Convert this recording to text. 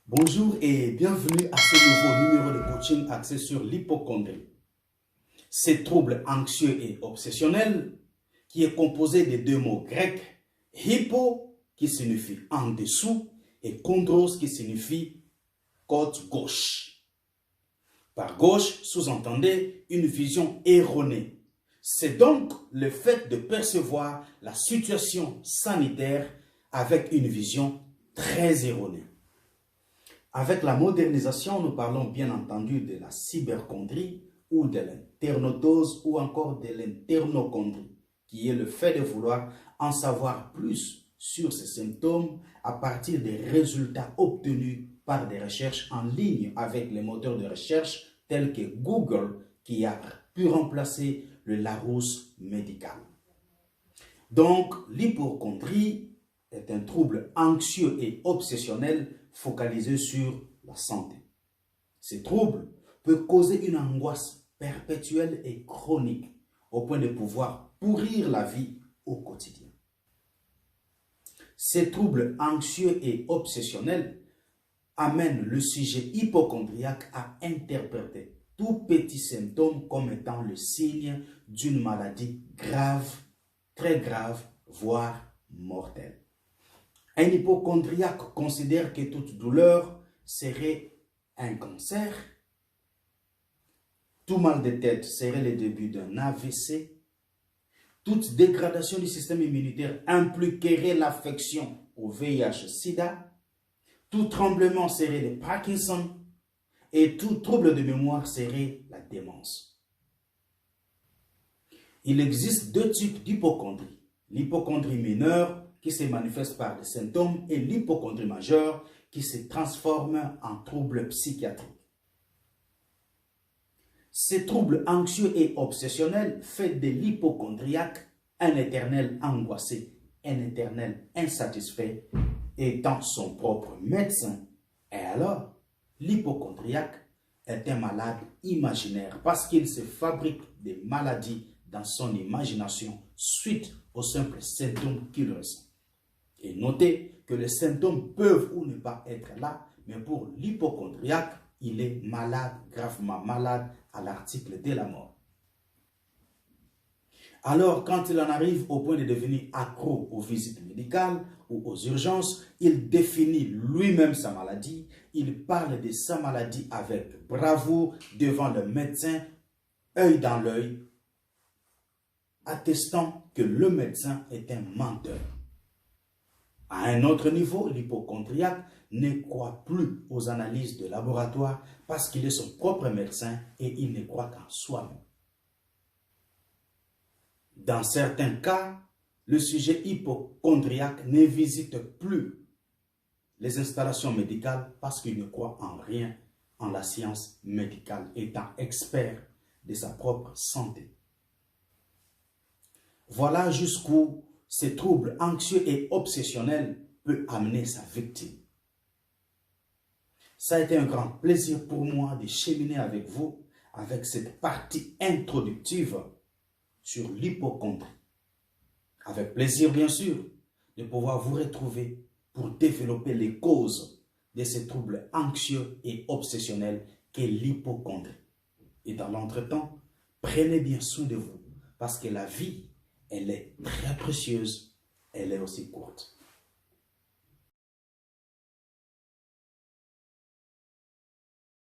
Bonjour et bienvenue à ce nouveau numéro de coaching axé sur l'hypocondrie. Ces troubles anxieux et obsessionnels qui est composé de deux mots grecs, hypo qui signifie en dessous et chondros qui signifie côte gauche. Par gauche, sous-entendez une vision erronée. C'est donc le fait de percevoir la situation sanitaire avec une vision très erronée. Avec la modernisation, nous parlons bien entendu de la cyberchondrie ou de l'internotose ou encore de l'internochondrie, qui est le fait de vouloir en savoir plus sur ces symptômes à partir des résultats obtenus par des recherches en ligne avec les moteurs de recherche tels que Google qui a pu remplacer le Larousse médical. Donc, l'hypocondrie est un trouble anxieux et obsessionnel focalisé sur la santé. Ces troubles peuvent causer une angoisse perpétuelle et chronique au point de pouvoir pourrir la vie au quotidien. Ces troubles anxieux et obsessionnels amènent le sujet hypocondriaque à interpréter tout petit symptôme comme étant le signe d'une maladie grave, très grave, voire mortelle. Un hypocondriaque considère que toute douleur serait un cancer, tout mal de tête serait le début d'un AVC, toute dégradation du système immunitaire impliquerait l'affection au VIH-Sida, tout tremblement serait le Parkinson et tout trouble de mémoire serait la démence. Il existe deux types d'hypocondrie. L'hypocondrie mineure qui se manifeste par des symptômes et l'hypocondrie majeure qui se transforme en troubles psychiatriques. Ces troubles anxieux et obsessionnels font de l'hypocondriaque un éternel angoissé, un éternel insatisfait, étant son propre médecin. Et alors, l'hypocondriaque est un malade imaginaire parce qu'il se fabrique des maladies dans son imagination suite aux simples symptômes qu'il ressent. Et notez que les symptômes peuvent ou ne pas être là, mais pour l'hypocondriaque, il est malade, gravement malade, à l'article de la mort. Alors, quand il en arrive au point de devenir accro aux visites médicales ou aux urgences, il définit lui-même sa maladie, il parle de sa maladie avec bravoure devant le médecin, œil dans l'œil, attestant que le médecin est un menteur. À un autre niveau, l'hypocondriaque ne croit plus aux analyses de laboratoire parce qu'il est son propre médecin et il ne croit qu'en soi-même. Dans certains cas, le sujet hypocondriaque ne visite plus les installations médicales parce qu'il ne croit en rien en la science médicale, étant expert de sa propre santé. Voilà jusqu'où ces troubles anxieux et obsessionnels peuvent amener sa victime. Ça a été un grand plaisir pour moi de cheminer avec vous avec cette partie introductive sur l'hypocondrie. Avec plaisir, bien sûr, de pouvoir vous retrouver pour développer les causes de ces troubles anxieux et obsessionnels qu'est l'hypocondrie. Et dans l'entretemps, prenez bien soin de vous parce que la vie, elle est très précieuse, elle est aussi courte.